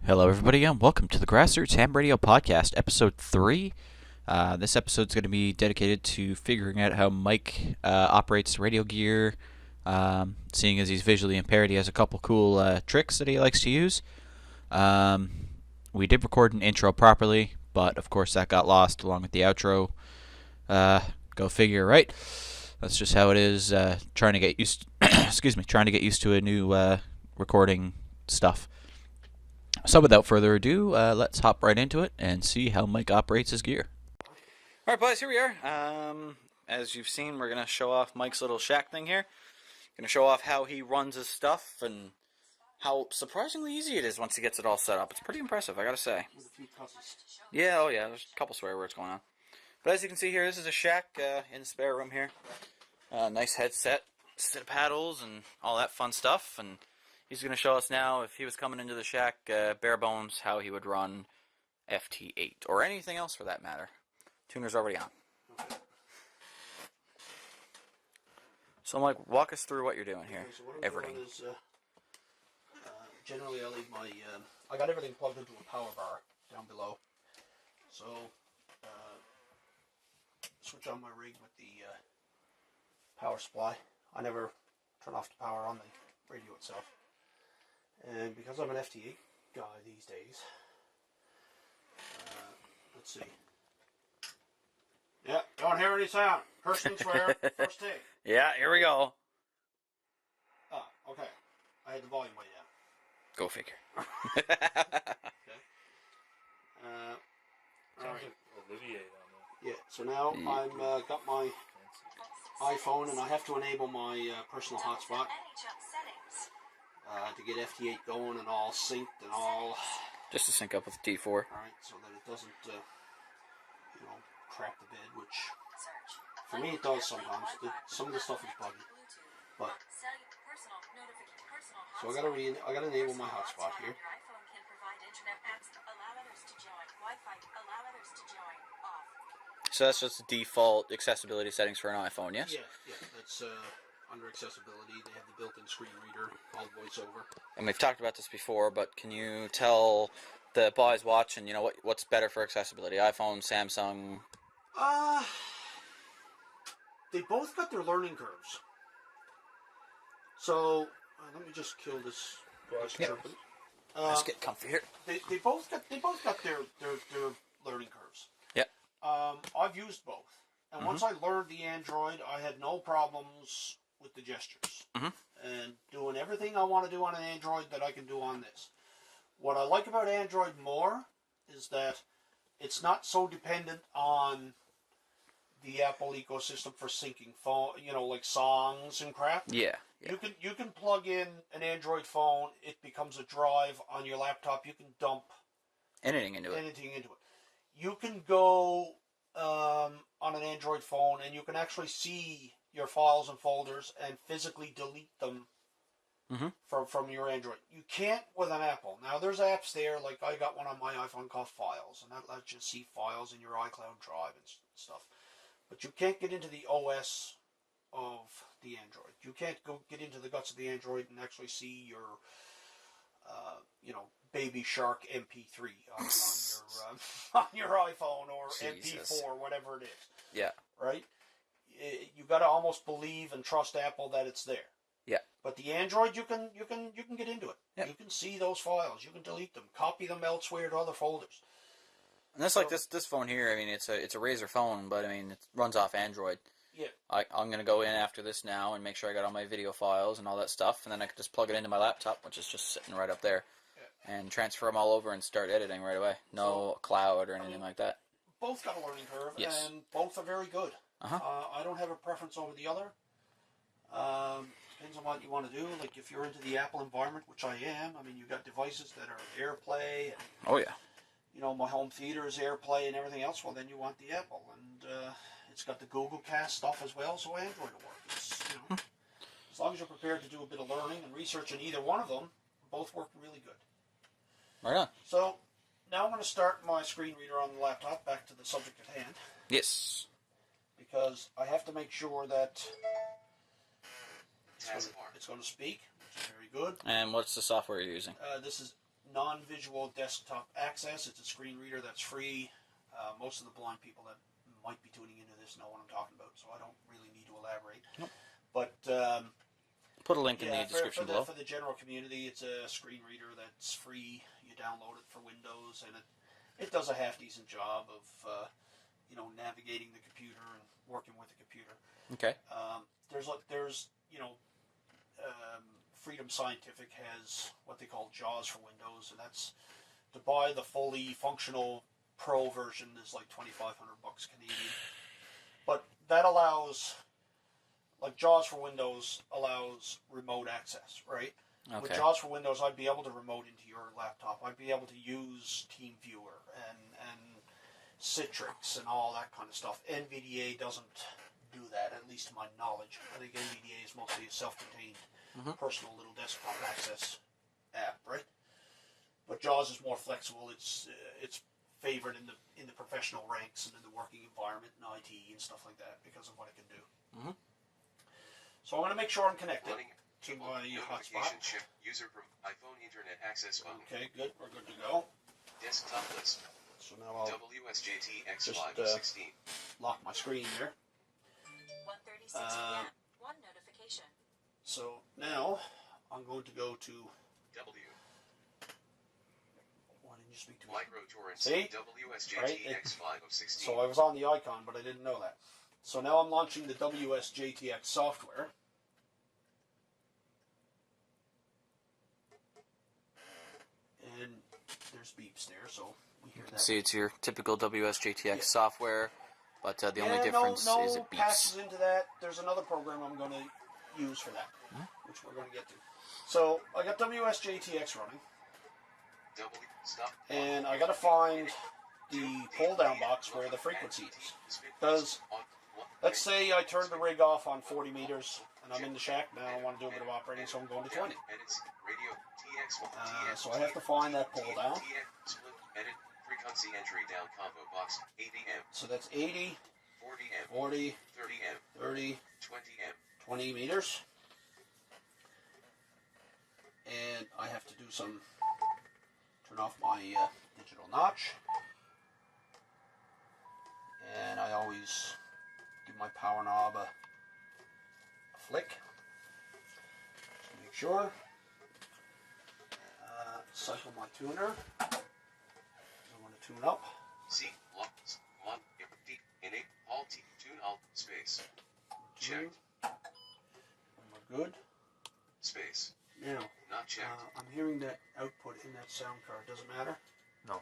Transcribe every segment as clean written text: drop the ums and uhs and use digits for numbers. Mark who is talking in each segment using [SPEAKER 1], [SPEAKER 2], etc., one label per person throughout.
[SPEAKER 1] Hello, everybody, and welcome to the Grassroots Ham Radio Podcast, Episode 3. This episode is going to be dedicated to figuring out how Mike operates radio gear. Seeing as he's visually impaired, he has a couple cool tricks that he likes to use. We did record an intro properly, but of course that got lost along with the outro. Go figure, right? That's just how it is. Trying to get used. Trying to get used to a new recording stuff. So without further ado, let's hop right into it and see how Mike operates his gear. Alright, boys, here we are. As you've seen, we're going to show off Mike's little shack thing here. Going to show off how he runs his stuff and how surprisingly easy it is once he gets it all set up. It's pretty impressive, I gotta say. Yeah, there's a couple swear words going on. But as you can see here, this is a shack in the spare room here. Nice headset, set of paddles, and all that fun stuff. And he's going to show us now, if he was coming into the shack, bare bones, how he would run FT8, or anything else for that matter. Tuner's already on. Okay. So, Mike, walk us through what you're doing here.
[SPEAKER 2] Okay, so what I'm
[SPEAKER 1] everything.
[SPEAKER 2] Doing is, generally I leave my, I got everything plugged into a power bar down below. So, switch on my rig with the power supply. I never turn off the power on the radio itself. And because I'm an FT8 guy these days, let's see. Yeah, don't hear any sound. Curse and swear, first take.
[SPEAKER 1] Yeah, here we go.
[SPEAKER 2] Ah, okay. I had the volume way down.
[SPEAKER 1] Go figure.
[SPEAKER 2] Okay. All right. Yeah, so now I'm got my iPhone and I have to enable my personal hotspot. To get FT8 going and all synced and all.
[SPEAKER 1] Just to sync up with D4.
[SPEAKER 2] Alright, so that it doesn't, crap the bed, which for me it does sometimes. Some of the stuff is buggy. But, so I gotta enable my hotspot here.
[SPEAKER 1] So that's just the default accessibility settings for an iPhone, yes?
[SPEAKER 2] Yeah, that's, under accessibility, they have the built-in screen reader, all voiceover.
[SPEAKER 1] And we've talked about this before, but can you tell the boys watching, what's better for accessibility? iPhone, Samsung?
[SPEAKER 2] They both got their learning curves. So, let me just kill this serpent.
[SPEAKER 1] Let's get comfy here.
[SPEAKER 2] They both got their learning curves.
[SPEAKER 1] Yep.
[SPEAKER 2] I've used both. And once I learned the Android, I had no problems with the gestures. And doing everything I want to do on an Android that I can do on this. What I like about Android more is that it's not so dependent on the Apple ecosystem for syncing phone, like songs and crap.
[SPEAKER 1] Yeah.
[SPEAKER 2] You can plug in an Android phone, it becomes a drive on your laptop, you can dump
[SPEAKER 1] anything into it.
[SPEAKER 2] You can go on an Android phone and you can actually see your files and folders and physically delete them from your Android. You can't with an Apple. Now there's apps there, like I got one on my iPhone called Files, and that lets you see files in your iCloud drive and stuff. But you can't get into the OS of the Android. You can't go get into the guts of the Android and actually see your Baby Shark MP3 on your iPhone or
[SPEAKER 1] Jesus.
[SPEAKER 2] MP4, whatever it is.
[SPEAKER 1] Yeah.
[SPEAKER 2] Right? You got to almost believe and trust Apple that it's there.
[SPEAKER 1] Yeah.
[SPEAKER 2] But the Android, you can get into it.
[SPEAKER 1] Yep.
[SPEAKER 2] You can see those files. You can delete them, copy them elsewhere to other folders.
[SPEAKER 1] And that's like this phone here. I mean, it's a Razer phone, but I mean, it runs off Android.
[SPEAKER 2] Yeah.
[SPEAKER 1] I'm gonna go in after this now and make sure I got all my video files and all that stuff, and then I can just plug it into my laptop, which is just sitting right up there, and transfer them all over and start editing right away. No cloud or anything like that.
[SPEAKER 2] Both got a learning curve,
[SPEAKER 1] yes.
[SPEAKER 2] And both are very good. I don't have a preference over the other. Depends on what you want to do. Like if you're into the Apple environment, which I am, I mean, you got devices that are AirPlay. And,
[SPEAKER 1] oh yeah.
[SPEAKER 2] My home theater is AirPlay and everything else. Well, then you want the Apple, and it's got the Google Cast stuff as well, so Android will work. It's, as long as you're prepared to do a bit of learning and research in either one of them, both work really good.
[SPEAKER 1] Right on.
[SPEAKER 2] So now I'm going to start my screen reader on the laptop. Back to the subject at hand.
[SPEAKER 1] Yes.
[SPEAKER 2] Because I have to make sure that it's going to speak, which is very good.
[SPEAKER 1] And what's the software you're using?
[SPEAKER 2] This is non-visual desktop access. It's a screen reader that's free. Most of the blind people that might be tuning into this know what I'm talking about, so I don't really need to elaborate.
[SPEAKER 1] Nope.
[SPEAKER 2] But
[SPEAKER 1] put a link in the description below.
[SPEAKER 2] For the general community, it's a screen reader that's free. You download it for Windows, and it does a half-decent job of navigating the computer and working with the computer.
[SPEAKER 1] Okay.
[SPEAKER 2] There's Freedom Scientific has what they call JAWS for Windows, and that's to buy the fully functional Pro version is like $2,500 Canadian. But that allows, like JAWS for Windows allows remote access, right?
[SPEAKER 1] Okay.
[SPEAKER 2] With JAWS for Windows, I'd be able to remote into your laptop. I'd be able to use TeamViewer and Citrix and all that kind of stuff. NVDA doesn't do that, at least to my knowledge. I think NVDA is mostly a self-contained personal little desktop access app, right? But JAWS is more flexible. It's favored in the professional ranks and in the working environment and IT and stuff like that because of what it can do. Mm-hmm. So I'm going to make sure I'm connected to my hotspot.
[SPEAKER 3] User iPhone Internet access button.
[SPEAKER 2] Okay, good. We're good to go.
[SPEAKER 3] Desktop list.
[SPEAKER 2] So now I'll
[SPEAKER 3] WSJT
[SPEAKER 2] just
[SPEAKER 3] X516.
[SPEAKER 2] lock my screen there.
[SPEAKER 4] 1:36 p.m. One notification.
[SPEAKER 2] So now I'm going to go to
[SPEAKER 3] W.
[SPEAKER 2] Why didn't you speak to me?
[SPEAKER 3] MicroTorrents.
[SPEAKER 2] See?
[SPEAKER 3] WSJT
[SPEAKER 2] Right?
[SPEAKER 3] X516.
[SPEAKER 2] So I was on the icon, but I didn't know that. So now I'm launching the WSJTX software. And there's beeps there, so we hear that.
[SPEAKER 1] See, it's your typical WSJTX software, but the only difference
[SPEAKER 2] no
[SPEAKER 1] is it beeps.
[SPEAKER 2] passes into that. There's another program I'm going to use for that, which we're going to get to. So I got WSJTX running, and I got to find the pull-down box where the frequency is. Because let's say I turn the rig off on 40 meters, and I'm in the shack now. I want to do a bit of operating, so I'm going to 20. So I have to find that pull-down.
[SPEAKER 3] Frequency entry down combo box 80M.
[SPEAKER 2] So that's 80,
[SPEAKER 3] 40M,
[SPEAKER 2] 40,
[SPEAKER 3] 30M,
[SPEAKER 2] 30,
[SPEAKER 3] 20M,
[SPEAKER 2] 20 meters. And I have to do some, turn off my digital notch. And I always give my power knob a flick. Just to make sure. Cycle my tuner. I want to tune up.
[SPEAKER 3] C, lock, mod, D, innate, alt, T, tune, alt, space. Checked.
[SPEAKER 2] And we're good.
[SPEAKER 3] Space.
[SPEAKER 2] Now,
[SPEAKER 3] Not checked.
[SPEAKER 2] I'm hearing that output in that sound card. Does it matter?
[SPEAKER 5] No.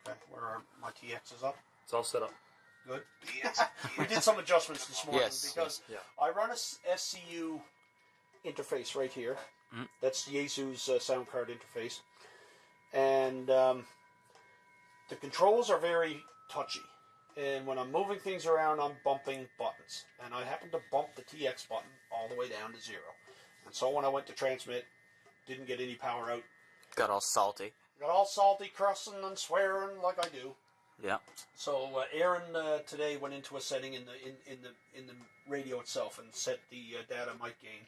[SPEAKER 2] Okay, where are my TXs up?
[SPEAKER 5] It's all set up.
[SPEAKER 2] Good.
[SPEAKER 3] DX,
[SPEAKER 2] We did some adjustments this morning
[SPEAKER 1] Yes,
[SPEAKER 2] because
[SPEAKER 5] yeah.
[SPEAKER 2] I run a SCU interface right here. That's Yesu's sound card interface. And the controls are very touchy. And when I'm moving things around, I'm bumping buttons. And I happen to bump the TX button all the way down to 0. And so when I went to transmit, didn't get any power out.
[SPEAKER 1] Got all salty.
[SPEAKER 2] Got all salty, cussing and swearing like I do.
[SPEAKER 1] Yeah.
[SPEAKER 2] So Aaron today went into a setting in the radio itself and set the data mic gain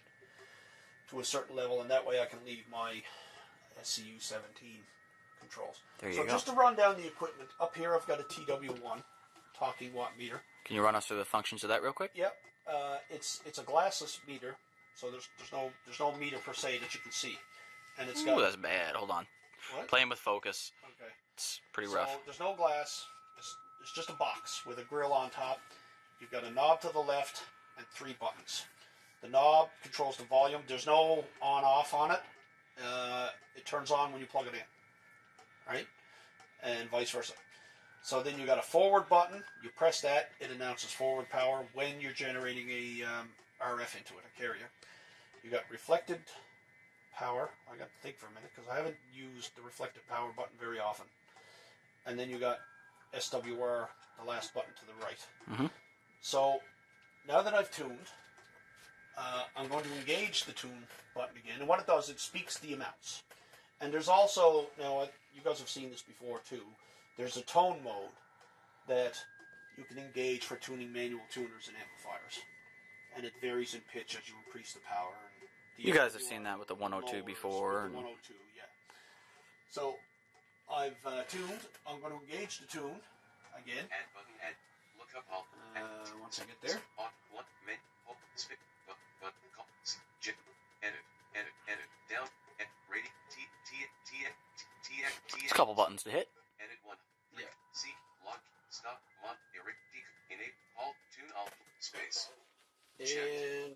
[SPEAKER 2] to a certain level, and that way I can leave my SCU 17 controls.
[SPEAKER 1] There you
[SPEAKER 2] so
[SPEAKER 1] go.
[SPEAKER 2] just to run down the equipment, up here I've got a TW1 talking watt meter.
[SPEAKER 1] Can you run us through the functions of that real quick?
[SPEAKER 2] Yep, it's a glassless meter, so there's no meter per se that you can see, and it's got.
[SPEAKER 1] Ooh, that's bad. Hold on.
[SPEAKER 2] What?
[SPEAKER 1] Playing with focus.
[SPEAKER 2] Okay.
[SPEAKER 1] It's pretty
[SPEAKER 2] So
[SPEAKER 1] rough.
[SPEAKER 2] there's no glass. It's just a box with a grill on top. You've got a knob to the left and 3 buttons. The knob controls the volume. There's no on-off on it. It turns on when you plug it in, right? And vice versa. So then you got a forward button. You press that. It announces forward power when you're generating a RF into it, a carrier. You got reflected power. I got to think for a minute because I haven't used the reflected power button very often. And then you got SWR, the last button to the right.
[SPEAKER 1] Mm-hmm.
[SPEAKER 2] So now that I've tuned, I'm going to engage the tune button again. And what it does, it speaks the amounts. And there's also, now you guys have seen this before too, there's a tone mode that you can engage for tuning manual tuners and amplifiers. And it varies in pitch as you increase the power. And
[SPEAKER 1] You guys have seen that with the 102 before.
[SPEAKER 2] With
[SPEAKER 1] And
[SPEAKER 2] the 102, yeah. So I've tuned. I'm going to engage the tune again.
[SPEAKER 3] Add button. Add. Look up all.
[SPEAKER 2] Once I get there.
[SPEAKER 3] On one min. Oh, spit. But call. Edit. Edit. Down. Rating.
[SPEAKER 1] It's a couple buttons to hit.
[SPEAKER 3] Edit one.
[SPEAKER 2] Yeah.
[SPEAKER 3] C. Lock. Stop. Mod. Eric. Enable. Alt. Tune. Alt. Space.
[SPEAKER 2] And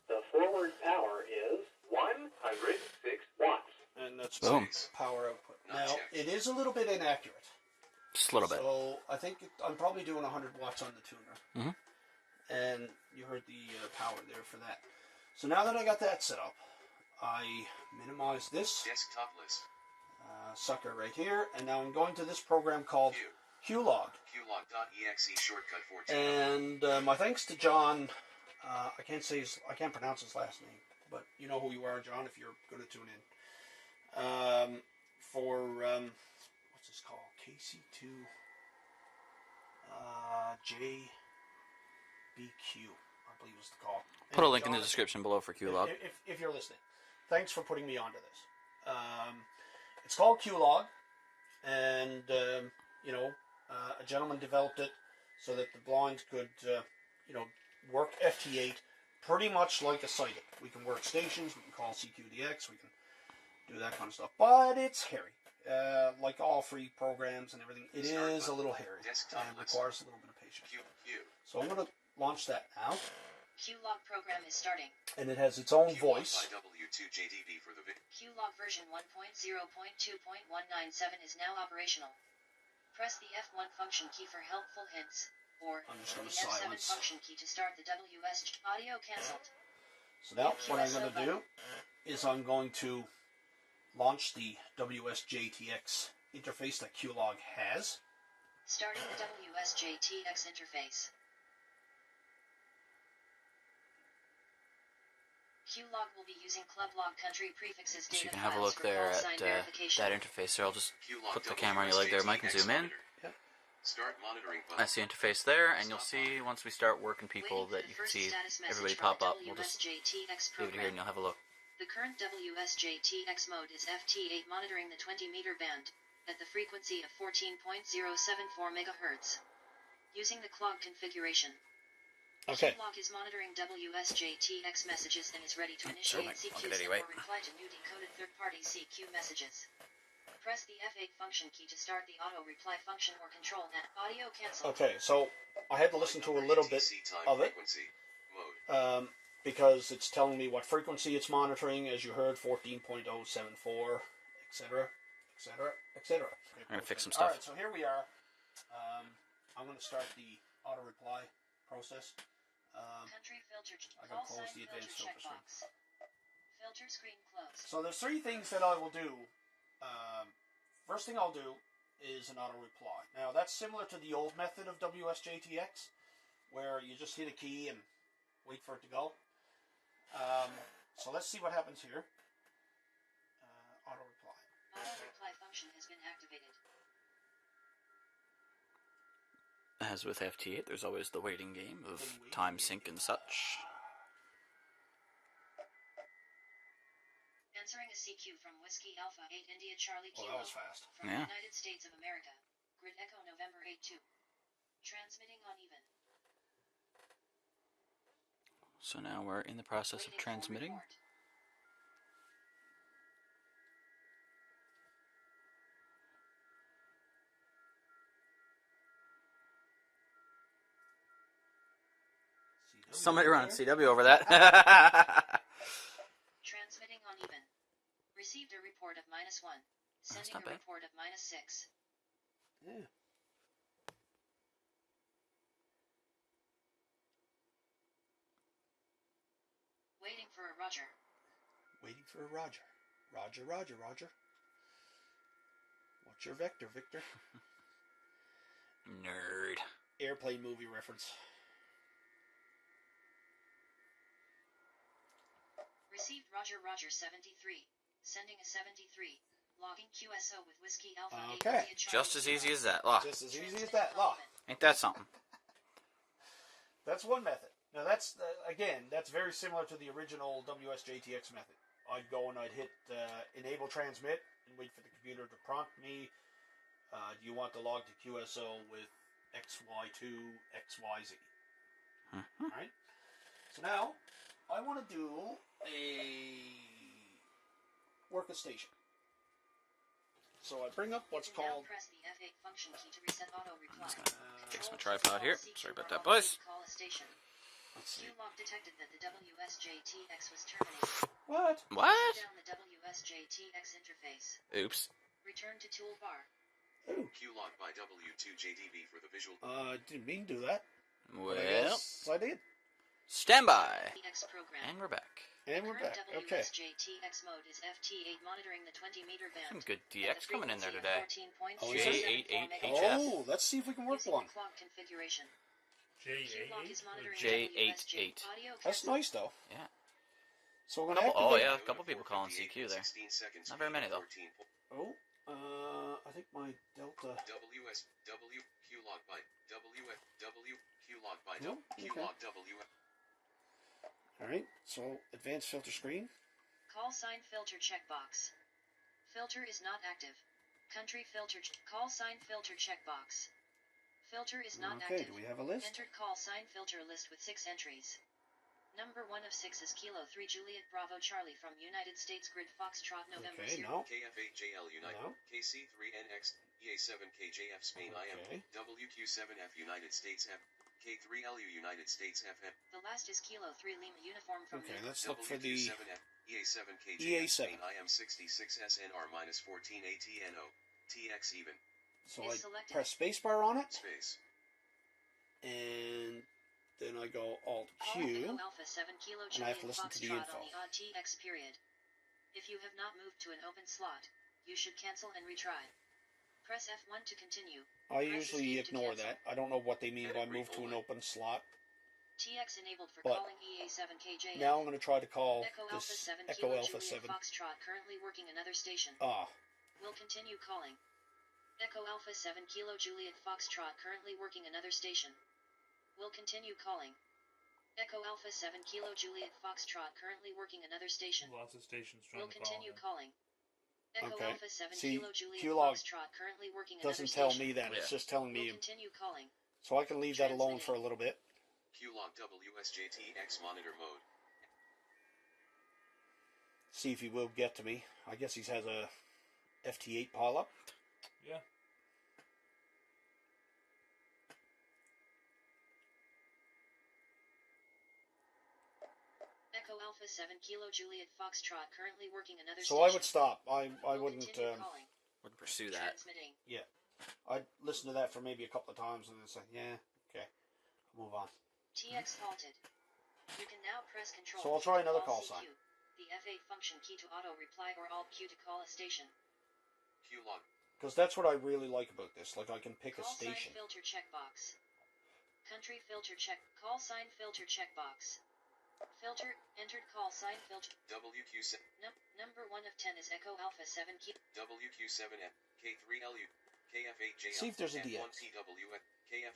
[SPEAKER 5] The forward power is 106 watts.
[SPEAKER 2] and that's
[SPEAKER 1] Boom.
[SPEAKER 2] power output.
[SPEAKER 3] Not
[SPEAKER 2] Now
[SPEAKER 3] checked.
[SPEAKER 2] it is a little bit inaccurate.
[SPEAKER 1] Just a little bit.
[SPEAKER 2] So I think I'm probably doing 100 watts on the tuner.
[SPEAKER 1] Mhm.
[SPEAKER 2] And you heard the power there for that. So now that I got that set up, I minimize this
[SPEAKER 3] Desktop list.
[SPEAKER 2] sucker right here, and now I'm going to this program called
[SPEAKER 3] View.
[SPEAKER 2] QLog.
[SPEAKER 3] Qlog.exe shortcut for tune.
[SPEAKER 2] And my thanks to John. I can't pronounce his last name, but you know who you are, John, if you're going to tune in. What's this called? KC2 JBQ, I believe was the call.
[SPEAKER 1] Put a
[SPEAKER 2] And
[SPEAKER 1] link in the
[SPEAKER 2] John,
[SPEAKER 1] description below for QLog.
[SPEAKER 2] if you're listening, thanks for putting me onto this. It's called QLog, and a gentleman developed it so that the blind could work FT8 pretty much like a sighted. We can work stations, we can call CQDX, we can do that kind of stuff, but it's hairy. Like all free programs and everything, it is a little hairy and requires a little bit of patience.
[SPEAKER 3] Q.
[SPEAKER 2] So I'm going to launch that now,
[SPEAKER 4] QLog program is starting.
[SPEAKER 2] and it has its own voice.
[SPEAKER 3] W2JDV for the vid.
[SPEAKER 4] QLog version 1.0.2.197 is now operational. Press the F1 function key for helpful hints, or
[SPEAKER 2] I'm just
[SPEAKER 4] the
[SPEAKER 2] going to
[SPEAKER 4] F7
[SPEAKER 2] silence.
[SPEAKER 4] function key to start the WS audio cancelled.
[SPEAKER 2] So now what I'm going to do is I'm going to launch the WSJTX interface that QLog has.
[SPEAKER 4] Starting the WSJTX interface. QLog will be using club log country prefixes
[SPEAKER 1] So you
[SPEAKER 4] data
[SPEAKER 1] can have a
[SPEAKER 4] files
[SPEAKER 1] look
[SPEAKER 4] for
[SPEAKER 1] there
[SPEAKER 4] call
[SPEAKER 1] at
[SPEAKER 4] sign verification.
[SPEAKER 1] that interface there. I'll just
[SPEAKER 3] Qlog
[SPEAKER 1] put the camera on your leg there, Mike, and
[SPEAKER 3] WSJTX
[SPEAKER 1] zoom in.
[SPEAKER 3] monitor.
[SPEAKER 2] Yep.
[SPEAKER 3] Start monitoring button.
[SPEAKER 1] That's the interface there, and you'll see once we start working people
[SPEAKER 4] Waiting for
[SPEAKER 1] that
[SPEAKER 4] the
[SPEAKER 1] you can
[SPEAKER 4] first
[SPEAKER 1] see
[SPEAKER 4] status message
[SPEAKER 1] everybody
[SPEAKER 4] from
[SPEAKER 1] pop
[SPEAKER 4] the
[SPEAKER 1] up. We'll just
[SPEAKER 4] WSJTX
[SPEAKER 1] leave it here and
[SPEAKER 4] program.
[SPEAKER 1] you'll have a look.
[SPEAKER 4] The current WSJTX mode is FT8 monitoring the 20-meter band at the frequency of 14.074 MHz. Using the clog configuration.
[SPEAKER 2] Okay.
[SPEAKER 4] QLog is monitoring WSJTX messages and is ready to
[SPEAKER 1] Sure,
[SPEAKER 4] initiate
[SPEAKER 1] Mike. I'll
[SPEAKER 4] CQs
[SPEAKER 1] get it anyway.
[SPEAKER 4] or reply to new decoded third-party CQ messages. Press the F8 function key to start the auto reply function or control and audio cancel.
[SPEAKER 2] Okay, so I had to listen to a little bit
[SPEAKER 3] ATC time
[SPEAKER 2] of it.
[SPEAKER 3] frequency mode.
[SPEAKER 2] Because it's telling me what frequency it's monitoring, as you heard, 14.074, etc., etc., etc.
[SPEAKER 1] I'm gonna fix some
[SPEAKER 2] All
[SPEAKER 1] stuff.
[SPEAKER 2] right, so here we are. I'm going to start the auto reply process.
[SPEAKER 4] Country filter
[SPEAKER 2] I gotta
[SPEAKER 4] call
[SPEAKER 2] close
[SPEAKER 4] sign
[SPEAKER 2] the
[SPEAKER 4] filter
[SPEAKER 2] advanced filter screen.
[SPEAKER 4] checkbox. Filter screen closed.
[SPEAKER 2] So there's three things that I will do. First thing I'll do is an auto reply. Now that's similar to the old method of WSJTX, where you just hit a key and wait for it to go. So let's see what happens here. Auto reply.
[SPEAKER 4] Auto reply function has been activated.
[SPEAKER 1] As with FT8, there's always the waiting game of
[SPEAKER 2] The waiting
[SPEAKER 1] time
[SPEAKER 2] game.
[SPEAKER 1] sync and such.
[SPEAKER 4] Answering a CQ from Whiskey Alpha 8 India Charlie
[SPEAKER 2] Oh,
[SPEAKER 4] Kilo
[SPEAKER 2] that was fast.
[SPEAKER 4] from
[SPEAKER 1] Yeah.
[SPEAKER 4] the United States of America. Grid Echo November 8-2. Transmitting uneven.
[SPEAKER 1] So now we're in the process of
[SPEAKER 4] Waiting for
[SPEAKER 1] transmitting.
[SPEAKER 4] report.
[SPEAKER 1] Somebody run CW over that.
[SPEAKER 4] Transmitting uneven. Received a report of -1. Sending
[SPEAKER 1] not
[SPEAKER 4] a
[SPEAKER 1] bad.
[SPEAKER 4] report of -6.
[SPEAKER 2] Yeah.
[SPEAKER 4] Waiting for a Roger.
[SPEAKER 2] Waiting for a Roger. Roger, Roger, Roger. What's your vector, Victor?
[SPEAKER 1] Nerd.
[SPEAKER 2] Airplane movie reference.
[SPEAKER 4] Received Roger Roger 73. Sending a 73. Logging QSO with Whiskey Alpha 8
[SPEAKER 2] Okay.
[SPEAKER 4] India Charlie
[SPEAKER 1] Just as
[SPEAKER 4] Kilo.
[SPEAKER 1] easy as that. Look,
[SPEAKER 2] Just as easy as that. Look.
[SPEAKER 1] ain't that something?
[SPEAKER 2] That's one method. Now that's, again, that's very similar to the original WSJTX method. I'd go and I'd hit enable transmit, and wait for the computer to prompt me. Do you want to log to QSO with XY2, XYZ? Alright? So now, I want to do a workstation. So I bring up what's called...
[SPEAKER 4] Now press the F8 function key to reset auto reply.
[SPEAKER 1] Fix my tripod here. Sorry about that, boys.
[SPEAKER 4] Call a station.
[SPEAKER 2] Let's see.
[SPEAKER 4] Q-Log detected that the WSJTX was terminated.
[SPEAKER 2] What?
[SPEAKER 1] What?
[SPEAKER 4] Down the WSJTX interface.
[SPEAKER 1] Oops.
[SPEAKER 4] Return to toolbar.
[SPEAKER 3] Q-Log by W2JDB for the visual.
[SPEAKER 2] Didn't mean to do that.
[SPEAKER 1] Well,
[SPEAKER 2] Yes, I did.
[SPEAKER 1] stand by.
[SPEAKER 4] TX program.
[SPEAKER 1] And we're back.
[SPEAKER 2] And we're back.
[SPEAKER 4] Current
[SPEAKER 2] Okay.
[SPEAKER 4] WSJTX mode is FT8 monitoring the 20-meter band.
[SPEAKER 1] Some good
[SPEAKER 4] at the
[SPEAKER 1] DX coming in there
[SPEAKER 4] frequency
[SPEAKER 1] today.
[SPEAKER 4] of 14.074
[SPEAKER 2] Oh, is it?
[SPEAKER 1] J88HF.
[SPEAKER 2] Oh, let's see if we can work
[SPEAKER 4] Using
[SPEAKER 2] one.
[SPEAKER 4] the clock configuration. Q-Log is
[SPEAKER 6] J8?
[SPEAKER 4] monitoring
[SPEAKER 1] J88.
[SPEAKER 4] WSJ audio
[SPEAKER 2] That's
[SPEAKER 4] cancel.
[SPEAKER 2] nice, though.
[SPEAKER 1] Yeah.
[SPEAKER 2] So we're going to
[SPEAKER 1] Oh,
[SPEAKER 2] activate...
[SPEAKER 1] yeah, a couple people calling CQ there.
[SPEAKER 3] 16 seconds.
[SPEAKER 1] Not very many, though.
[SPEAKER 2] Oh, I think my Delta...
[SPEAKER 3] WSW Q-Log by WFW Q-Log by
[SPEAKER 2] Oh, okay.
[SPEAKER 3] Q-Log W.
[SPEAKER 2] Alright, so advanced filter screen.
[SPEAKER 4] Call sign filter checkbox. Filter is not active. Country filter. Call sign filter checkbox. Filter is not
[SPEAKER 2] Okay,
[SPEAKER 4] active.
[SPEAKER 2] do we have a list?
[SPEAKER 4] Entered call sign filter list with 6 entries. Number 1 of 6 is Kilo 3 Juliet Bravo Charlie from United States Grid Foxtrot November
[SPEAKER 2] Okay,
[SPEAKER 4] 0.
[SPEAKER 2] no.
[SPEAKER 3] KF8JL United
[SPEAKER 2] No.
[SPEAKER 3] KC3NX EA7KJF Spain
[SPEAKER 2] Okay.
[SPEAKER 3] IM WQ7F United States F K3LU United States FM
[SPEAKER 4] The last is Kilo 3 Lima Uniform from
[SPEAKER 2] Okay,
[SPEAKER 4] Lima.
[SPEAKER 2] let's look for the
[SPEAKER 3] WQ7F EA7KJF
[SPEAKER 2] EA7.
[SPEAKER 3] Spain IM66SNR-14 ATNO TX even
[SPEAKER 2] So
[SPEAKER 4] Is
[SPEAKER 2] I
[SPEAKER 4] selected.
[SPEAKER 2] press spacebar on it,
[SPEAKER 3] space
[SPEAKER 2] and then I go Alt
[SPEAKER 4] Call
[SPEAKER 2] Q.
[SPEAKER 4] Echo Alpha 7 Kilo
[SPEAKER 2] and I have to
[SPEAKER 4] Juliet
[SPEAKER 2] listen to the
[SPEAKER 4] Foxtrot
[SPEAKER 2] info.
[SPEAKER 4] on the odd TX period. If you have not moved to an open slot, you should cancel and retry. Press F1 to continue.
[SPEAKER 2] I
[SPEAKER 4] Press
[SPEAKER 2] usually
[SPEAKER 4] escape to
[SPEAKER 2] ignore
[SPEAKER 4] cancel.
[SPEAKER 2] that. I don't know what they mean by move to an open slot.
[SPEAKER 4] TX enabled for
[SPEAKER 2] But
[SPEAKER 4] calling EA7KJF.
[SPEAKER 2] Now I'm going to try to call
[SPEAKER 4] Echo Alpha
[SPEAKER 2] this
[SPEAKER 4] 7
[SPEAKER 2] Echo
[SPEAKER 4] Kilo
[SPEAKER 2] Alpha
[SPEAKER 4] Juliet
[SPEAKER 2] 7.
[SPEAKER 4] Foxtrot currently working another station.
[SPEAKER 2] Ah,
[SPEAKER 4] Will continue calling. Echo Alpha 7 Kilo Juliet Foxtrot currently working another station. Will continue calling. Echo Alpha 7 Kilo Juliet Foxtrot currently working another station.
[SPEAKER 6] Lots of stations trying
[SPEAKER 4] Will
[SPEAKER 6] to call
[SPEAKER 4] continue
[SPEAKER 6] him.
[SPEAKER 4] calling. Echo
[SPEAKER 2] Okay.
[SPEAKER 4] Alpha 7
[SPEAKER 2] See,
[SPEAKER 4] Kilo Juliet
[SPEAKER 2] Q-Log
[SPEAKER 4] Foxtrot currently working another
[SPEAKER 2] doesn't
[SPEAKER 4] station.
[SPEAKER 2] tell me that. It's
[SPEAKER 1] Yeah.
[SPEAKER 2] just telling
[SPEAKER 4] Will
[SPEAKER 2] me.
[SPEAKER 4] continue calling.
[SPEAKER 2] So I can leave that alone for a little bit.
[SPEAKER 3] Q-Log WSJTX monitor mode
[SPEAKER 2] See if he will get to me. I guess he has a FT8 pile up.
[SPEAKER 6] Yeah.
[SPEAKER 4] Echo Alpha 7 Kilo Juliet Foxtrot currently working another
[SPEAKER 2] So
[SPEAKER 4] station.
[SPEAKER 2] I would stop. I
[SPEAKER 4] Will
[SPEAKER 2] wouldn't.
[SPEAKER 4] continue calling.
[SPEAKER 1] Wouldn't pursue that.
[SPEAKER 4] Transmitting.
[SPEAKER 2] Yeah. I'd listen to that for maybe a couple of times and then say, yeah, okay, move on.
[SPEAKER 4] TX halted. You can now press Control.
[SPEAKER 2] So I'll try
[SPEAKER 4] to
[SPEAKER 2] another call
[SPEAKER 4] CQ,
[SPEAKER 2] sign.
[SPEAKER 4] The F8 function key to auto reply or Alt Q to call a station.
[SPEAKER 3] Q-Log
[SPEAKER 2] Because that's what I really like about this. Like, I can pick a
[SPEAKER 4] Call
[SPEAKER 2] station.
[SPEAKER 4] sign filter checkbox. Country filter check. Call sign filter checkbox. Filter entered call sign filter.
[SPEAKER 3] WQ7
[SPEAKER 4] Number 1 of 10 is Echo Alpha 7 key.
[SPEAKER 3] WQ7F K3LU KF8JL
[SPEAKER 2] See if there's a DX.
[SPEAKER 3] F1PWF KF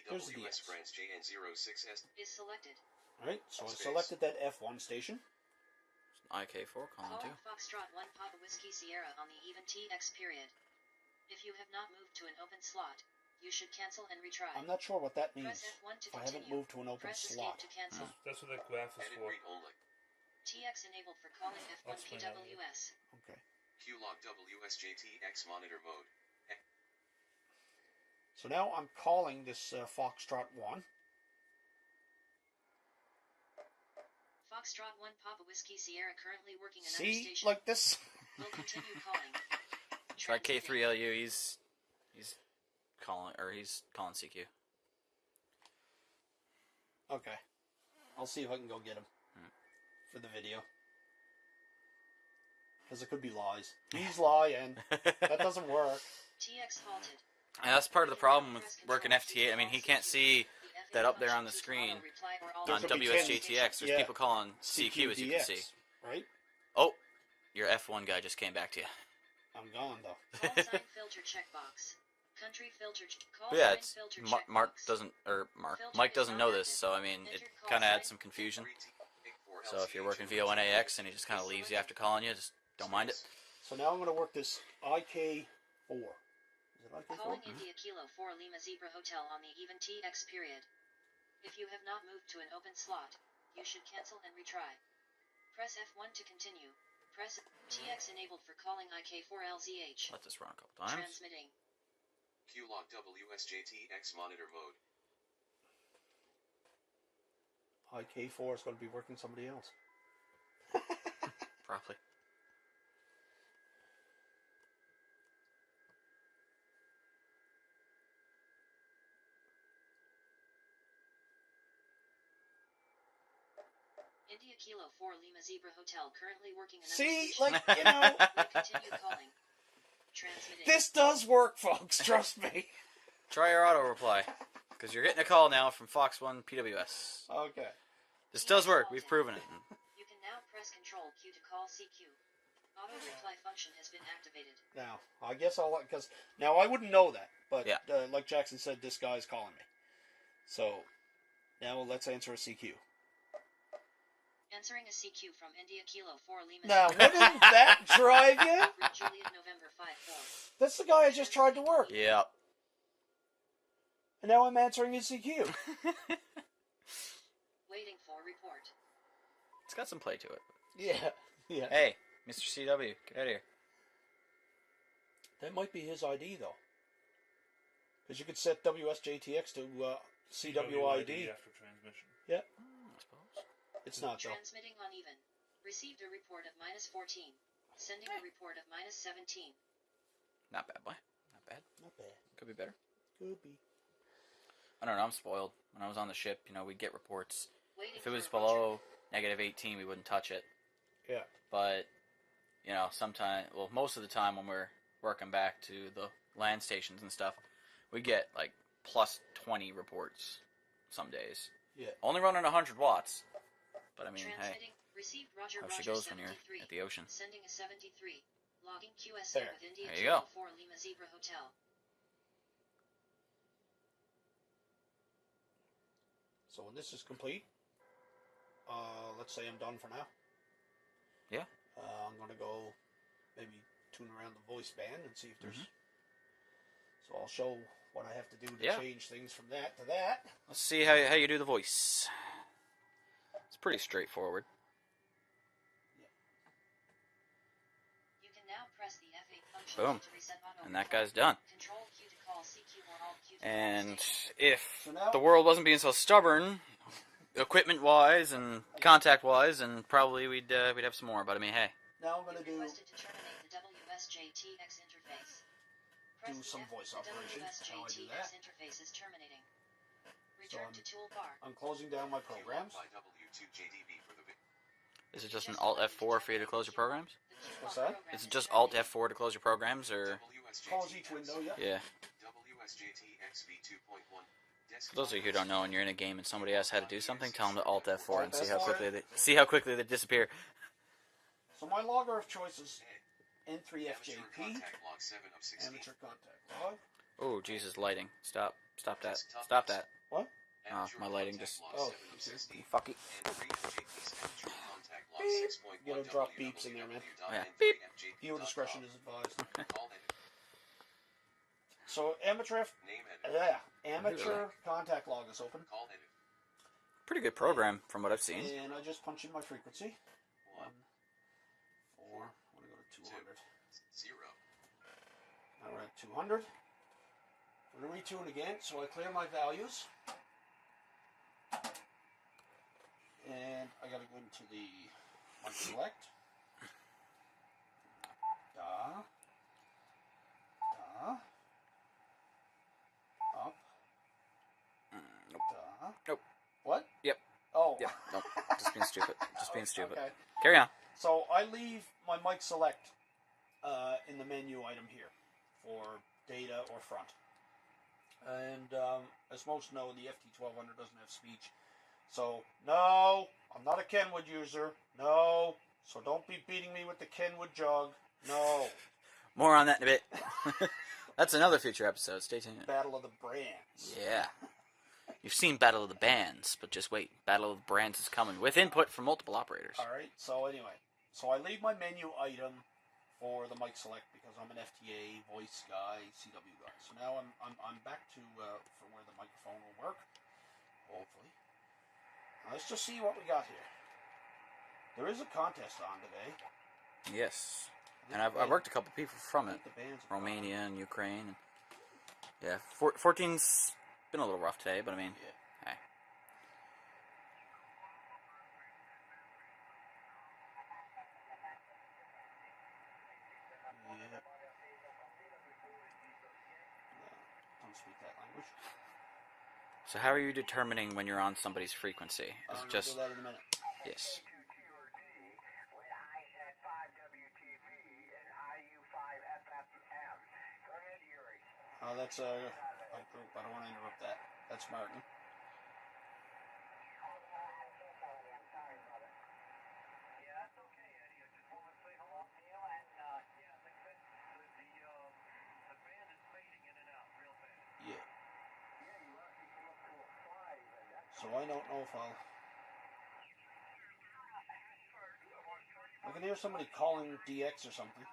[SPEAKER 2] There's a
[SPEAKER 3] F1PWS
[SPEAKER 2] DX.
[SPEAKER 3] France JN06S
[SPEAKER 4] Is selected.
[SPEAKER 2] Alright, so I
[SPEAKER 3] Space.
[SPEAKER 2] selected that F1 station.
[SPEAKER 1] IK4 calling
[SPEAKER 4] Call
[SPEAKER 1] too.
[SPEAKER 4] Foxtrot 1 Papa Whiskey Sierra on the even TX period. If you have not moved to an open slot, you should cancel and retry.
[SPEAKER 2] I'm not sure what that means.
[SPEAKER 4] Press F1 to
[SPEAKER 2] If I
[SPEAKER 4] continue.
[SPEAKER 2] haven't moved to an open
[SPEAKER 4] Press
[SPEAKER 2] slot.
[SPEAKER 4] escape to cancel.
[SPEAKER 6] That's what that graph is
[SPEAKER 3] Edit
[SPEAKER 6] for.
[SPEAKER 3] read only
[SPEAKER 4] TX enabled for calling F1
[SPEAKER 6] That's fine, I'll
[SPEAKER 4] PWS.
[SPEAKER 2] Okay.
[SPEAKER 3] Q-Log WSJTX monitor mode
[SPEAKER 2] So now I'm calling this Foxtrot 1.
[SPEAKER 4] Foxtrot 1 Papa Whiskey Sierra currently working another
[SPEAKER 2] See?
[SPEAKER 4] station.
[SPEAKER 2] Like this.
[SPEAKER 4] Will continue calling.
[SPEAKER 1] Try
[SPEAKER 4] Transmitting.
[SPEAKER 1] K3LU. He's calling CQ.
[SPEAKER 2] Okay. I'll see if I can go get him. For the video. Because it could be lies. He's lying. That doesn't work.
[SPEAKER 4] TX halted.
[SPEAKER 1] And that's part of the problem with working FT8. I mean, he can't see that up there on the screen
[SPEAKER 2] There
[SPEAKER 1] on
[SPEAKER 2] could be
[SPEAKER 1] WSJTX. There's
[SPEAKER 2] yeah.
[SPEAKER 1] people calling CQ, as you can see.
[SPEAKER 2] Right?
[SPEAKER 1] Oh, your F1 guy just came back to you.
[SPEAKER 2] I'm gone, though.
[SPEAKER 4] Call sign filter checkbox. Country filter. Call
[SPEAKER 1] But yeah,
[SPEAKER 4] sign
[SPEAKER 1] it's
[SPEAKER 4] filter
[SPEAKER 1] Mark
[SPEAKER 4] checkbox.
[SPEAKER 1] doesn't, or
[SPEAKER 4] Filter
[SPEAKER 1] Mike
[SPEAKER 4] is
[SPEAKER 1] doesn't
[SPEAKER 4] not
[SPEAKER 1] know this,
[SPEAKER 4] active.
[SPEAKER 1] so I mean, it
[SPEAKER 4] Entered call
[SPEAKER 1] kind of
[SPEAKER 4] sign.
[SPEAKER 1] adds some confusion.
[SPEAKER 3] 3T84
[SPEAKER 1] So if you're working
[SPEAKER 3] LCH
[SPEAKER 1] via 1AX and he just kind of leaves you after calling you, just don't mind it.
[SPEAKER 2] So now I'm going to work this IK4. Is it IK4?
[SPEAKER 4] Calling India Kilo 4 Lima Zebra Hotel on the even TX period. If you have not moved to an open slot, you should cancel and retry. Press F1 to continue. Press TX enabled for calling IK4LZH.
[SPEAKER 1] Let this run a couple times.
[SPEAKER 4] Transmitting.
[SPEAKER 3] Q-Log WSJTX monitor mode.
[SPEAKER 2] IK4 is going to be working somebody else.
[SPEAKER 1] Probably.
[SPEAKER 4] India Kilo 4 Lima Zebra Hotel currently working another
[SPEAKER 2] See,
[SPEAKER 4] station.
[SPEAKER 2] like, you know,
[SPEAKER 4] Will continue calling. Transmitting.
[SPEAKER 2] this does work, folks. Trust me.
[SPEAKER 1] Try your auto reply, because you're getting a call now from Fox 1 PWS.
[SPEAKER 2] Okay.
[SPEAKER 1] This does work. We've proven it.
[SPEAKER 4] You can now press Control Q to call CQ. Auto reply function has been activated.
[SPEAKER 2] Now, I guess I'll, because now I wouldn't know that, but
[SPEAKER 1] Yeah.
[SPEAKER 2] like Jackson said, this guy's calling me. So, now let's answer a CQ.
[SPEAKER 4] Answering a CQ from India Kilo 4 Lima.
[SPEAKER 2] Now, wouldn't that drive you?
[SPEAKER 4] Juliet November 5-4.
[SPEAKER 2] That's the guy I just tried to work.
[SPEAKER 1] Yep.
[SPEAKER 2] And now I'm answering his CQ.
[SPEAKER 4] Waiting for report.
[SPEAKER 1] It's got some play to it.
[SPEAKER 2] Yeah. Yeah.
[SPEAKER 1] Hey, Mr. CW, get out of here.
[SPEAKER 2] That might be his ID, though. Because you could set WSJTX to CWID.
[SPEAKER 6] after transmission.
[SPEAKER 2] Yeah.
[SPEAKER 1] I suppose.
[SPEAKER 2] It's not, though.
[SPEAKER 4] Transmitting uneven. Received a report of -14. Sending a report of -17.
[SPEAKER 1] Not bad, boy. Not bad.
[SPEAKER 2] Not bad.
[SPEAKER 1] Could be better.
[SPEAKER 2] Could be.
[SPEAKER 1] I don't know. I'm spoiled. When I was on the ship, we'd get reports.
[SPEAKER 4] Waiting
[SPEAKER 1] If it was
[SPEAKER 4] for
[SPEAKER 1] below -18, we wouldn't touch it.
[SPEAKER 2] Yeah.
[SPEAKER 1] But, sometimes, well, most of the time when we're working back to the land stations and stuff, we get, like, +20 reports some days.
[SPEAKER 2] Yeah.
[SPEAKER 1] Only running 100 watts. But, I mean, hey,
[SPEAKER 4] Transmitting. Received Roger
[SPEAKER 1] how
[SPEAKER 4] Roger
[SPEAKER 1] she goes when you're
[SPEAKER 4] 73.
[SPEAKER 1] at the ocean.
[SPEAKER 4] Sending a 73. Logging QSO
[SPEAKER 2] There.
[SPEAKER 4] with India
[SPEAKER 1] There you
[SPEAKER 4] Kilo
[SPEAKER 1] go.
[SPEAKER 4] 4 Lima Zebra Hotel.
[SPEAKER 2] So when this is complete, let's say I'm done for now.
[SPEAKER 1] Yeah.
[SPEAKER 2] I'm going to go maybe tune around the voice band and see if there's... So I'll show what I have to do to
[SPEAKER 1] Yeah.
[SPEAKER 2] change things from that to that.
[SPEAKER 1] Let's see how you do the voice. It's pretty straightforward.
[SPEAKER 4] You can now press the F8 function
[SPEAKER 1] Boom.
[SPEAKER 4] to reset auto
[SPEAKER 1] And that
[SPEAKER 4] reply.
[SPEAKER 1] guy's done.
[SPEAKER 4] Control Q to call CQ or Alt Q to call
[SPEAKER 1] And
[SPEAKER 4] station.
[SPEAKER 1] if
[SPEAKER 2] So now-
[SPEAKER 1] the world wasn't being so stubborn, equipment-wise and contact-wise, and probably we'd have some more. But I mean, hey,
[SPEAKER 2] Now I'm going to do...
[SPEAKER 4] Requested to terminate the WSJTX interface. Press
[SPEAKER 2] Do
[SPEAKER 4] the
[SPEAKER 2] some
[SPEAKER 4] F.
[SPEAKER 2] voice
[SPEAKER 4] The
[SPEAKER 2] operation. How I do
[SPEAKER 4] WSJTX
[SPEAKER 2] that.
[SPEAKER 4] interface is terminating.
[SPEAKER 2] So
[SPEAKER 4] Return to toolbar.
[SPEAKER 2] I'm closing down my programs.
[SPEAKER 3] By W2JDB for the
[SPEAKER 1] is it just an Alt F4 for you to close your programs?
[SPEAKER 2] What's that?
[SPEAKER 1] Is it just Alt F4 to close your programs, or
[SPEAKER 2] Close each window, yeah.
[SPEAKER 1] yeah?
[SPEAKER 3] WSJTX v2.1.
[SPEAKER 1] For those of you who don't know, when you're in a game and somebody asks how to do something, tell them to Alt F4 and
[SPEAKER 2] Alt
[SPEAKER 1] see how quickly they disappear.
[SPEAKER 2] So my logger of choice is N3FJP,
[SPEAKER 3] Amateur contact log 7 of 16.
[SPEAKER 2] amateur contact log.
[SPEAKER 1] Oh, Jesus, lighting! Stop that! Stop that!
[SPEAKER 2] What?
[SPEAKER 3] Amateur
[SPEAKER 1] my lighting
[SPEAKER 3] contact
[SPEAKER 1] just-
[SPEAKER 3] log
[SPEAKER 2] Oh,
[SPEAKER 3] 7 of 16.
[SPEAKER 1] Fuck it.
[SPEAKER 3] N3FJP's amateur contact log
[SPEAKER 2] Beep.
[SPEAKER 3] 6.1
[SPEAKER 2] You gotta drop beeps in there, man.
[SPEAKER 1] Yeah. Beep.
[SPEAKER 2] Viewer discretion is advised.
[SPEAKER 3] Call edit.
[SPEAKER 2] So amateur,
[SPEAKER 3] Name edit.
[SPEAKER 2] amateur contact log is open,
[SPEAKER 3] Call edit.
[SPEAKER 1] Pretty good program from what I've seen.
[SPEAKER 2] and I just punch in my frequency.
[SPEAKER 3] 1,
[SPEAKER 2] 4. I'm gonna go to 200.
[SPEAKER 3] 0.
[SPEAKER 2] Now we're at 200. I'm gonna retune again, so I clear my values, and I gotta go into the mic select. Da. Up. Da.
[SPEAKER 1] Nope.
[SPEAKER 2] What?
[SPEAKER 1] Yep.
[SPEAKER 2] Oh.
[SPEAKER 1] Yep. Nope. Just being stupid. Just being stupid.
[SPEAKER 2] Okay.
[SPEAKER 1] Carry on.
[SPEAKER 2] So I leave my mic select in the menu item here for data or front. And as most know, the FT1200 doesn't have speech. So, no, I'm not a Kenwood user. No. So don't be beating me with the Kenwood jug. No.
[SPEAKER 1] More on that in a bit. That's another future episode. Stay tuned.
[SPEAKER 2] Battle of the Brands.
[SPEAKER 1] Yeah. You've seen Battle of the Bands, but just wait. Battle of the Brands is coming with input from multiple operators.
[SPEAKER 2] All right. So anyway, so I leave my menu item for the mic select because I'm an FTA voice guy, CW guy. So now I'm back to for where the microphone will work. Hopefully. Let's just see what we got here. There is a contest on today.
[SPEAKER 1] Yes. And I've worked a couple people from it. Romania and Ukraine. And yeah, 14's been a little rough today, but I mean, hey.
[SPEAKER 2] Yeah. Don't speak that language.
[SPEAKER 1] So how are you determining when you're on somebody's frequency? Is it just...
[SPEAKER 2] do that in a minute.
[SPEAKER 1] Yes.
[SPEAKER 2] That's a group. I don't want to interrupt that. That's Martin. Yeah. So I don't know if I can hear somebody calling DX or something.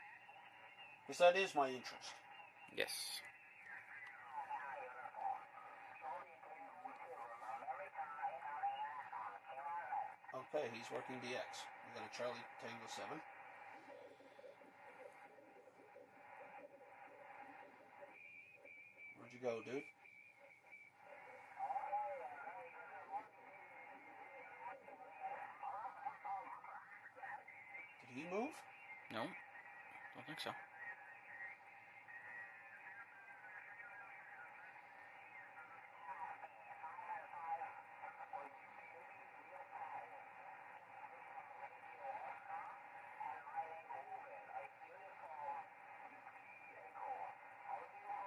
[SPEAKER 2] Because that is my interest.
[SPEAKER 1] Yes.
[SPEAKER 2] Okay, he's working DX. We got a Charlie Tango 7. Where'd you go, dude? Did he move?
[SPEAKER 1] No, don't think so.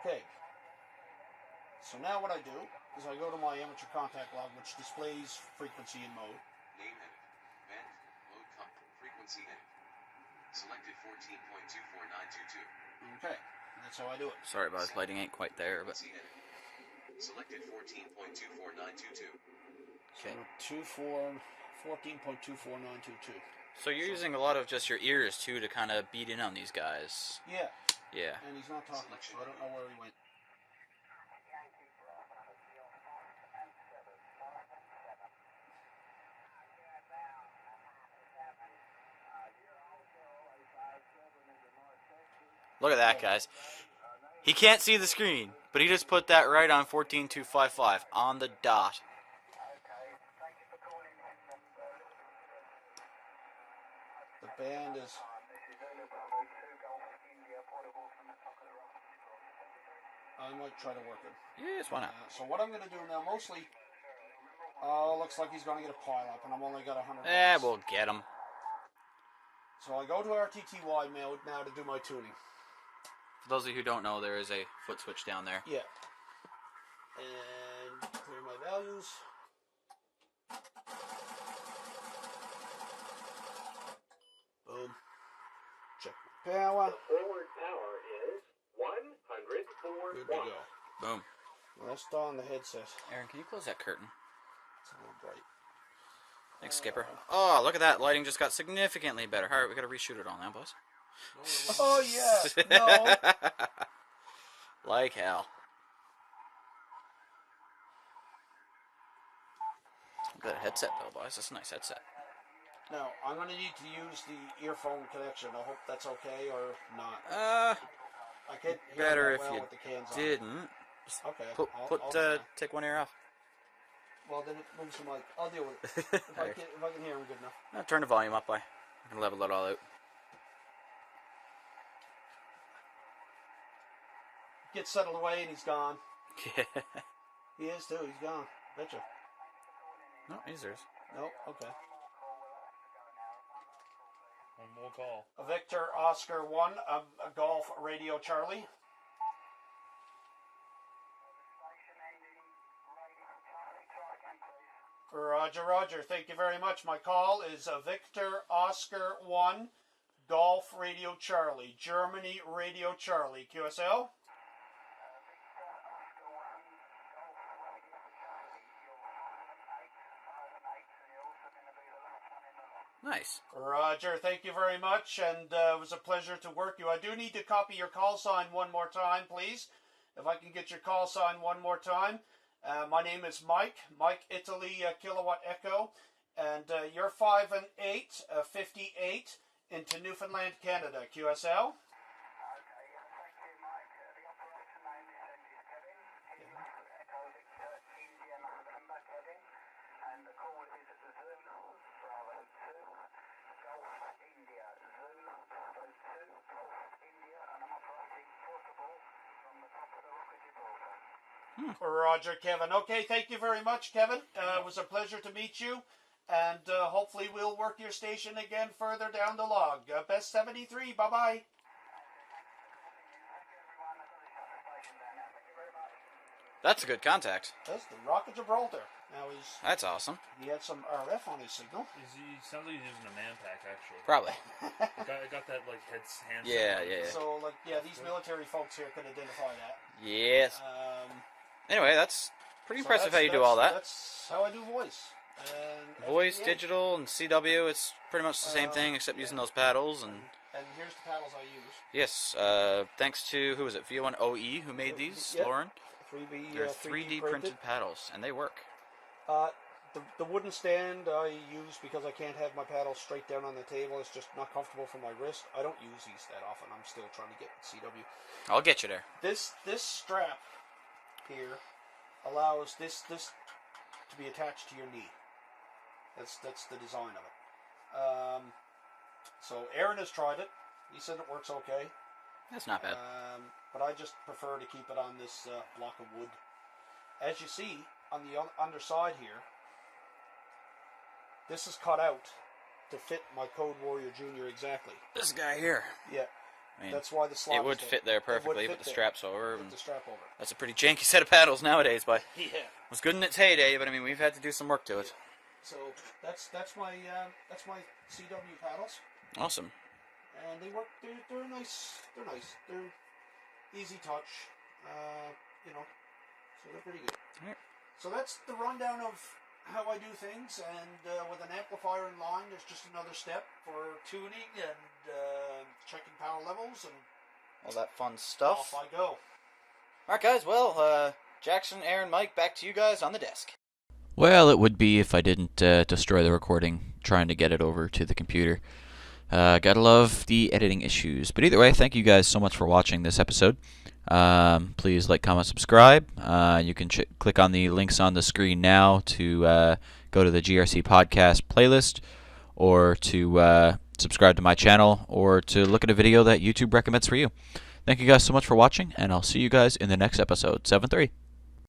[SPEAKER 2] Okay. So now what I do is I go to my amateur contact log, which displays frequency in mode.
[SPEAKER 3] Name edit. Band. Mode comp. Frequency edit. Selected 14.24922.
[SPEAKER 2] Okay. That's how I do it.
[SPEAKER 1] Sorry about it, lighting ain't quite there, but...
[SPEAKER 3] Frequency edit. Selected 14.24922.
[SPEAKER 1] Okay.
[SPEAKER 2] So 14.24922.
[SPEAKER 1] So you're using a lot of just your ears, too, to kind of beat in on these guys.
[SPEAKER 2] Yeah.
[SPEAKER 1] Yeah.
[SPEAKER 2] And he's not talking, so I don't know where he went.
[SPEAKER 1] Look at that, guys. He can't see the screen, but he just put that right on 14255 on the dot.
[SPEAKER 2] The band is... I might try to work it.
[SPEAKER 1] Yes, why not?
[SPEAKER 2] So what I'm going to do now, mostly... looks like he's going to get a pile up, and I've only got 100
[SPEAKER 1] Eh,
[SPEAKER 2] watts.
[SPEAKER 1] we'll get him.
[SPEAKER 2] So I go to RTTY mode now to do my tuning.
[SPEAKER 1] For those of you who don't know, there is a foot switch down there.
[SPEAKER 2] Yeah. And clear my values. Boom. Check my power.
[SPEAKER 5] The forward power is 104
[SPEAKER 2] Good to
[SPEAKER 5] watts.
[SPEAKER 2] go.
[SPEAKER 1] Boom.
[SPEAKER 2] Rest on the headset.
[SPEAKER 1] Aaron, can you close that curtain?
[SPEAKER 2] It's a little bright.
[SPEAKER 1] Thanks, Skipper. Oh, look at that. Lighting just got significantly better. Alright, we gotta reshoot it all now, boys.
[SPEAKER 2] Oh, yeah. No.
[SPEAKER 1] Like hell. Good headset, though, boys. That's a nice headset.
[SPEAKER 2] Now, I'm going to need to use the earphone connection. I hope that's okay or not.
[SPEAKER 1] Uh,
[SPEAKER 2] I can't hear
[SPEAKER 1] better
[SPEAKER 2] that
[SPEAKER 1] if
[SPEAKER 2] well
[SPEAKER 1] you
[SPEAKER 2] with the cans on.
[SPEAKER 1] didn't.
[SPEAKER 2] Okay.
[SPEAKER 1] Put, take one ear off.
[SPEAKER 2] Well, then it moves the mic. I'll deal with it. If I can hear him good enough.
[SPEAKER 1] Turn the volume up, boy. I can level it all out.
[SPEAKER 2] Gets settled away and he's gone.
[SPEAKER 1] Yeah.
[SPEAKER 2] He is too. He's gone. Betcha.
[SPEAKER 1] No, he's theirs.
[SPEAKER 2] Nope. Okay.
[SPEAKER 6] One more call.
[SPEAKER 2] A Victor Oscar 1, a Golf Radio Charlie. Roger, Roger. Thank you very much. My call is a Victor Oscar 1, Golf Radio Charlie, Germany Radio Charlie, QSL.
[SPEAKER 1] Nice.
[SPEAKER 2] Roger, thank you very much, and it was a pleasure to work you. I do need to copy your call sign one more time, please. If I can get your call sign one more time. My name is Mike Italy Kilowatt Echo, and you're 5 and 8, 58 into Newfoundland, Canada, QSL. Roger, Kevin. Okay, thank you very much, Kevin. It was a pleasure to meet you, and hopefully we'll work your station again further down the log. Best 73, bye-bye.
[SPEAKER 1] That's a good contact.
[SPEAKER 2] That's the Rock of Gibraltar. Now
[SPEAKER 1] That's awesome.
[SPEAKER 2] he had some RF on his signal.
[SPEAKER 6] Sounds like he's using a man pack, actually.
[SPEAKER 1] Probably.
[SPEAKER 6] Got that, like, hand
[SPEAKER 1] Yeah.
[SPEAKER 2] So, these military folks here can identify that.
[SPEAKER 1] Yes. Anyway, that's pretty
[SPEAKER 2] So
[SPEAKER 1] impressive how you do all that.
[SPEAKER 2] That's how I do voice. And
[SPEAKER 1] Voice,
[SPEAKER 2] FPA.
[SPEAKER 1] digital, and CW, it's pretty much the same thing except using those paddles. And
[SPEAKER 2] And here's the paddles I use.
[SPEAKER 1] yes, thanks to, who was it, VO1OE who made these,
[SPEAKER 2] Yep.
[SPEAKER 1] Lauren?
[SPEAKER 2] 3D,
[SPEAKER 1] They're
[SPEAKER 2] 3D
[SPEAKER 1] 3D printed paddles, and they work.
[SPEAKER 2] The wooden stand I use because I can't have my paddle straight down on the table. It's just not comfortable for my wrist. I don't use these that often. I'm still trying to get CW.
[SPEAKER 1] I'll get you there.
[SPEAKER 2] This strap here allows this to be attached to your knee. That's the design of it. So Aaron has tried it. He said it works okay.
[SPEAKER 1] That's not bad.
[SPEAKER 2] But I just prefer to keep it on this block of wood. As you see on the underside here, this is cut out to fit my Code Warrior Junior exactly.
[SPEAKER 1] This guy here.
[SPEAKER 2] Yeah,
[SPEAKER 1] I mean,
[SPEAKER 2] that's why the slot
[SPEAKER 1] it would
[SPEAKER 2] is
[SPEAKER 1] fit there perfectly,
[SPEAKER 2] It would
[SPEAKER 1] but the
[SPEAKER 2] fit
[SPEAKER 1] strap's over.
[SPEAKER 2] there.
[SPEAKER 1] And
[SPEAKER 2] With the strap over.
[SPEAKER 1] that's a pretty janky set of paddles nowadays, but
[SPEAKER 2] Yeah.
[SPEAKER 1] it was good in its heyday, but I mean, we've had to do some work to it.
[SPEAKER 2] So that's my CW paddles,
[SPEAKER 1] Awesome.
[SPEAKER 2] and they work. They're nice. They're nice. They're easy touch. So they're pretty good.
[SPEAKER 1] Alright.
[SPEAKER 2] So that's the rundown of how I do things, and with an amplifier in line, there's just another step for tuning and checking power levels, and
[SPEAKER 1] All that fun stuff.
[SPEAKER 2] off I go.
[SPEAKER 1] Alright, guys, well, Jackson, Aaron, Mike, back to you guys on the desk. Well, it would be if I didn't destroy the recording trying to get it over to the computer. Gotta love the editing issues. But either way, thank you guys so much for watching this episode. Please like, comment, subscribe. You can click on the links on the screen now to go to the GRC podcast playlist, or to subscribe to my channel, or to look at a video that YouTube recommends for you. Thank you guys so much for watching, and I'll see you guys in the next episode. 7-3.